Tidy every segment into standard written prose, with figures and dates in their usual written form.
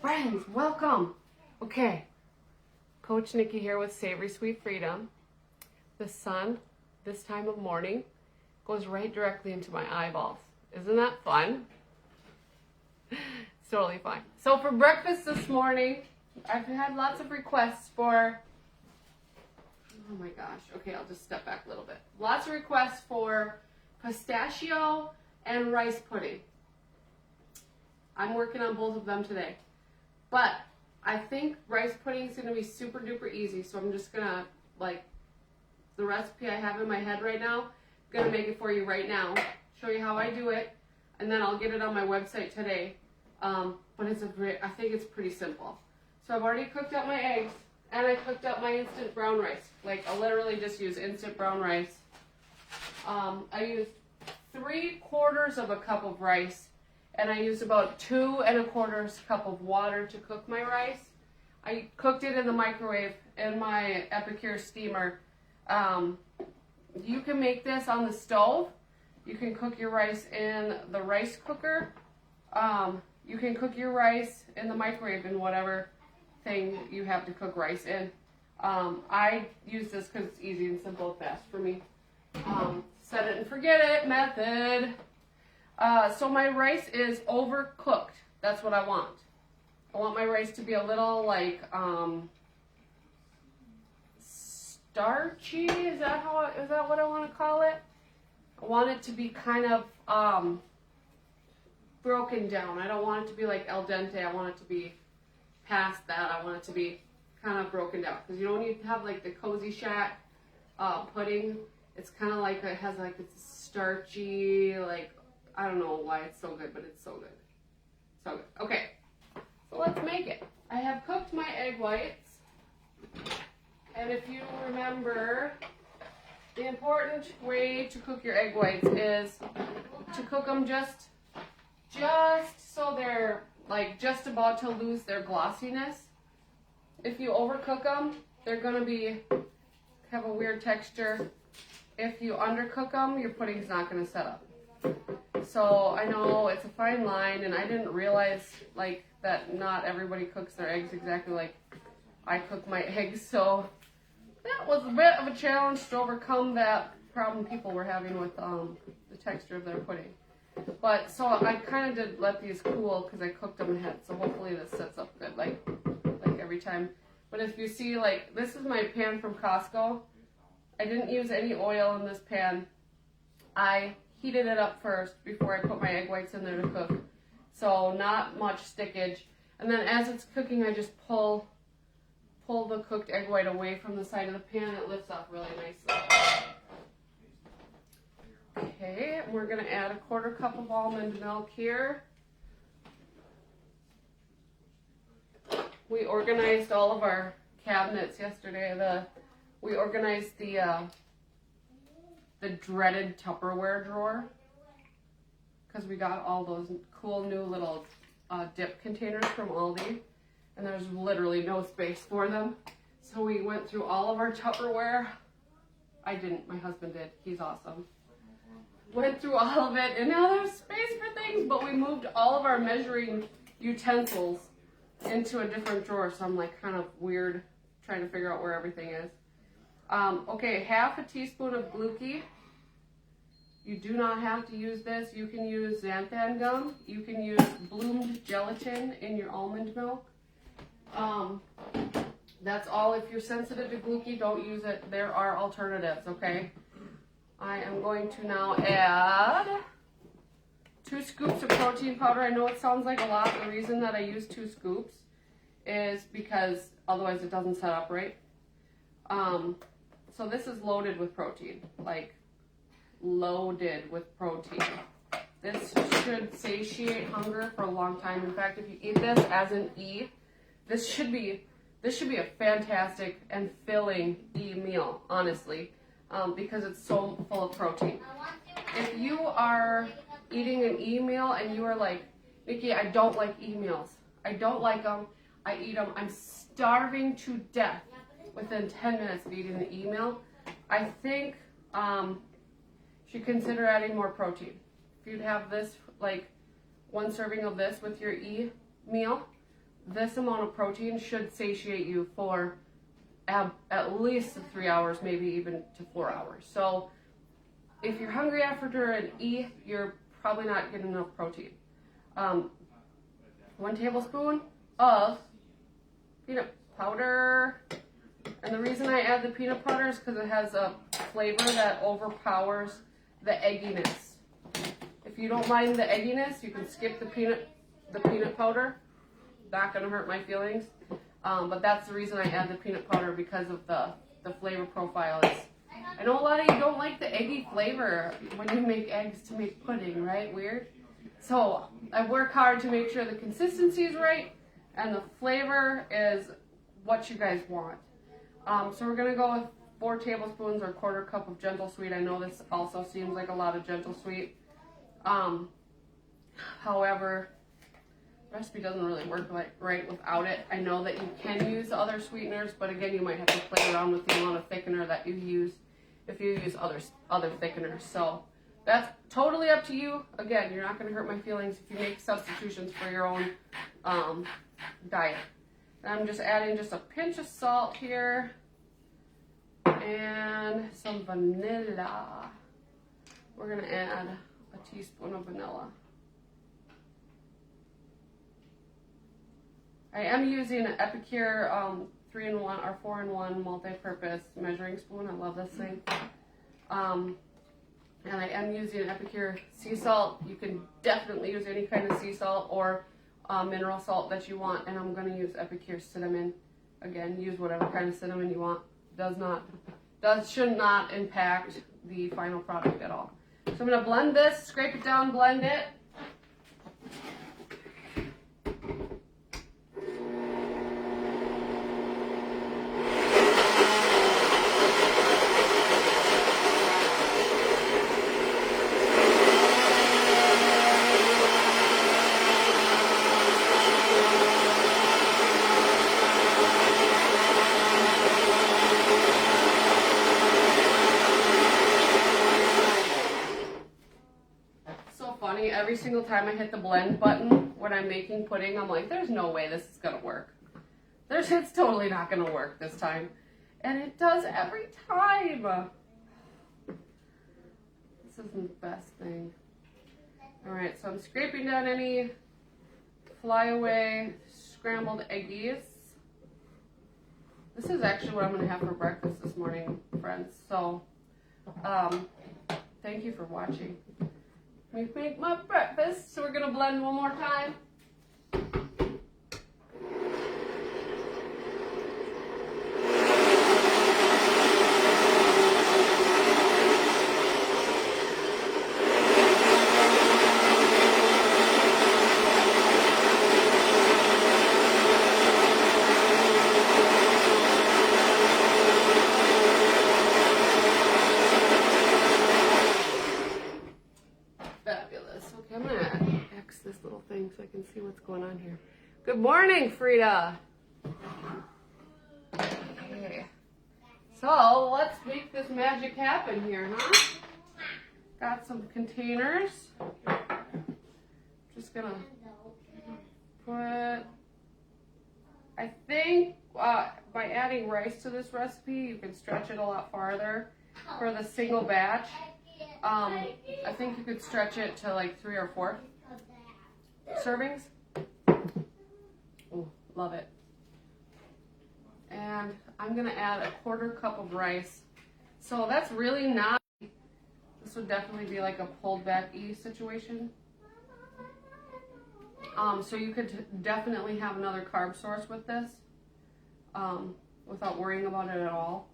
Friends, welcome. Okay, Coach Nikki here with Savory Sweet Freedom. The sun, this time of morning, goes right directly into my eyeballs. Isn't that fun? It's totally fun. So for breakfast this morning, I've had lots of requests for, oh my gosh, okay, I'll just step back a little bit. Lots of requests for pistachio and rice pudding. I'm working on both of them today. But I think rice pudding is going to be super duper easy, so I'm just going to, like, the recipe I have in my head right now, I'm going to make it for you right now, show you how I do it, and then I'll get it on my website today. But I think it's pretty simple. So I've already cooked up my eggs, and I cooked up my instant brown rice. Like, I literally just use instant brown rice. I used 3/4 of a cup of rice, and I used about 2 1/4 cup of water to cook my rice. I cooked it in the microwave in my Epicure steamer. You can make this on the stove. You can cook your rice in the rice cooker. You can cook your rice in the microwave in whatever thing you have to cook rice in. I use this because it's easy and simple and fast for me. Set it and forget it method. So my rice is overcooked. That's what I want. I want my rice to be a little like starchy. Is that what I want to call it? I want it to be kind of broken down. I don't want it to be like al dente. I want it to be past that. I want it to be kind of broken down, because you don't need to have like the Cozy Shack pudding. It's kind of like it has like it's starchy, like, I don't know why it's so good, but it's so good. So good. Okay, so let's make it. I have cooked my egg whites, and if you remember, the important way to cook your egg whites is to cook them just so they're like just about to lose their glossiness. If you overcook them, they're gonna have a weird texture. If you undercook them, your pudding's not gonna set up. So I know it's a fine line, and I didn't realize like that not everybody cooks their eggs exactly like I cook my eggs. So that was a bit of a challenge to overcome that problem people were having with the texture of their pudding. But so I kind of did let these cool because I cooked them ahead. So hopefully this sets up good, like every time. But if you see, like, this is my pan from Costco. I didn't use any oil in this pan. I heated it up first before I put my egg whites in there to cook. So not much stickage. And then as it's cooking, I just pull the cooked egg white away from the side of the pan. It lifts off really nicely. Okay, we're going to add a 1/4 cup of almond milk here. We organized all of our cabinets yesterday. We organized the dreaded Tupperware drawer, because we got all those cool new little dip containers from Aldi, and there's literally no space for them. So we went through all of our Tupperware. I didn't, my husband did. He's awesome. Went through all of it, and now there's space for things, but we moved all of our measuring utensils into a different drawer, so I'm like kind of weird trying to figure out where everything is. Okay, 1/2 teaspoon of Glucki. You do not have to use this. You can use xanthan gum. You can use bloomed gelatin in your almond milk. That's all. If you're sensitive to Glucki, don't use it. There are alternatives, okay? I am going to now add 2 scoops of protein powder. I know it sounds like a lot. The reason that I use 2 scoops is because otherwise it doesn't set up right. So this is loaded with protein, like loaded with protein. This should satiate hunger for a long time. In fact, if you eat this as an E, this should be a fantastic and filling E meal, honestly, because it's so full of protein. If you are eating an E meal and you are like, Nikki, I don't like E meals. I don't like them. I eat them. I'm starving to death within 10 minutes of eating the E meal. I think you should consider adding more protein. If you'd have this, like 1 serving of this with your E meal, this amount of protein should satiate you for at least 3 hours, maybe even to 4 hours. So if you're hungry after an E, you're probably not getting enough protein. 1 tablespoon of peanut powder. And the reason I add the peanut powder is because it has a flavor that overpowers the egginess. If you don't mind the egginess, you can skip the peanut powder. Not gonna hurt my feelings. But that's the reason I add the peanut powder, because of the flavor profile. I know a lot of you don't like the eggy flavor when you make eggs to make pudding, right? Weird. So I work hard to make sure the consistency is right and the flavor is what you guys want. So we're gonna go with 4 tablespoons or 1/4 cup of gentle sweet. I know this also seems like a lot of gentle sweet. However, the recipe doesn't really work right without it. I know that you can use other sweeteners, but again, you might have to play around with the amount of thickener that you use if you use other thickeners. So that's totally up to you. Again, you're not going to hurt my feelings if you make substitutions for your own diet. And I'm just adding just a pinch of salt here and some vanilla. We're going to add a teaspoon of vanilla. I am using an Epicure 3-in-1 or 4-in-1 multi-purpose measuring spoon. I love this thing. And I am using an Epicure sea salt. You can definitely use any kind of sea salt or mineral salt that you want. And I'm going to use Epicure cinnamon. Again, use whatever kind of cinnamon you want. Should not impact the final product at all. So I'm going to blend this, scrape it down, blend it. Every single time I hit the blend button when I'm making pudding, I'm like, there's no way this is gonna work. It's totally not gonna work this time. And it does every time. This isn't the best thing. Alright, so I'm scraping down any flyaway scrambled eggies. This is actually what I'm gonna have for breakfast this morning, friends. So, thank you for watching. We make my breakfast, so we're gonna blend one more time. So I can see what's going on here. Good morning, Frida. Okay. So let's make this magic happen here, huh? Got some containers. Just gonna put, I think by adding rice to this recipe, you can stretch it a lot farther. For the single batch, I think you could stretch it to like 3 or 4 servings. Oh, love it. And I'm gonna add a 1/4 cup of rice. So that's really not, this would definitely be like a pulled back E situation. So you could definitely have another carb source with this without worrying about it at all.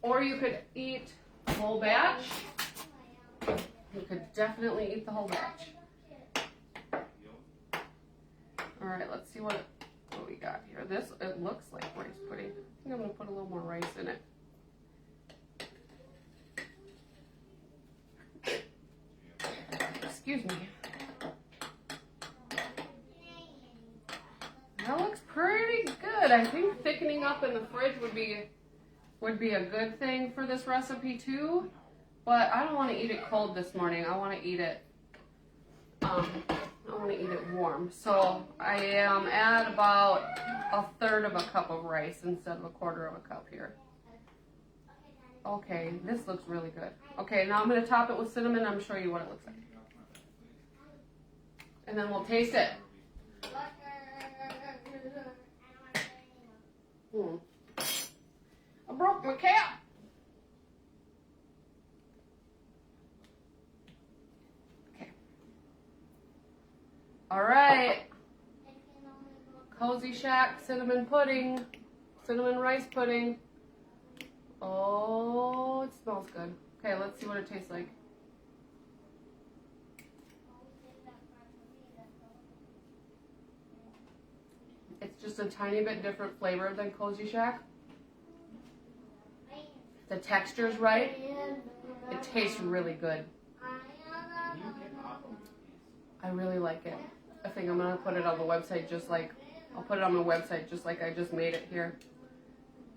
Or you could eat a whole batch. You could definitely eat the whole batch. All right, let's see what we got here. It looks like rice pudding. I think I'm gonna put a little more rice in it. Excuse me. That looks pretty good. I think thickening up in the fridge would be a good thing for this recipe too. But I don't want to eat it cold this morning. I want to eat it. I I want to eat it warm. So I am at about a third of a cup of rice instead of a quarter of a cup here. Okay, this looks really good. Okay, now I'm going to top it with cinnamon. I'm going to show you what it looks like. And then we'll taste it. I broke my cap. Okay. All right. Cozy Shack cinnamon pudding. Cinnamon rice pudding. Oh, it smells good. Okay, let's see what it tastes like. It's just a tiny bit different flavor than Cozy Shack. The texture's right. It tastes really good. I really like it. I think I'm gonna put it on the website I'll put it on my website just like I just made it here.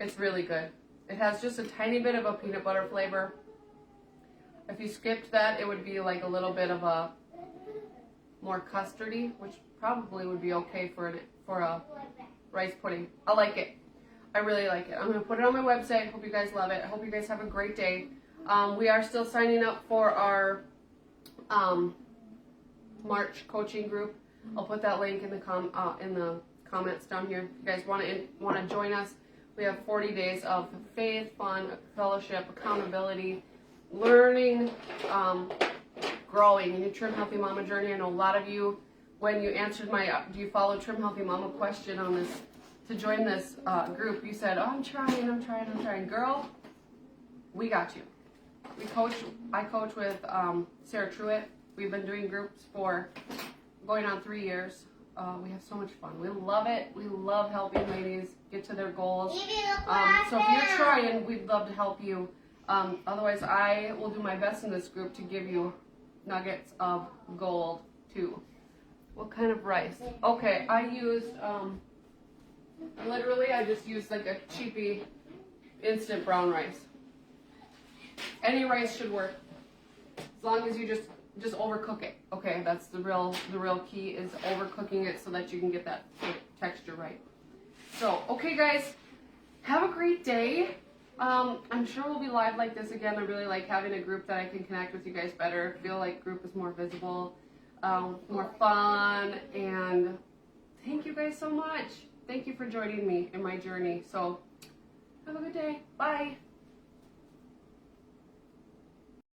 It's really good. It has just a tiny bit of a peanut butter flavor. If you skipped that, it would be like a little bit of a more custardy, which probably would be okay for a rice pudding. I like it. I really like it. I'm going to put it on my website. Hope you guys love it. I hope you guys have a great day. We are still signing up for our March coaching group. I'll put that link in the comments down here. If you guys want to join us, we have 40 days of faith, fun, fellowship, accountability, learning, growing in your Trim Healthy Mama journey. I know a lot of you, when you answered my do you follow Trim Healthy Mama question on this to join this group, you said, oh, I'm trying. Girl, we got you. I coach with Sarah Truitt. We've been doing groups for going on 3 years. We have so much fun. We love it. We love helping ladies get to their goals. So if you're trying, we'd love to help you. Otherwise, I will do my best in this group to give you nuggets of gold too. What kind of rice? Okay, I used, I just used like a cheapy instant brown rice. Any rice should work, as long as you just overcook it. Okay, that's the real key, is overcooking it so that you can get that texture right. So, okay guys, have a great day. I'm sure we'll be live like this again. I really like having a group that I can connect with you guys better. I feel like group is more visible, more fun, and thank you guys so much. Thank you for joining me in my journey. So, have a good day. Bye.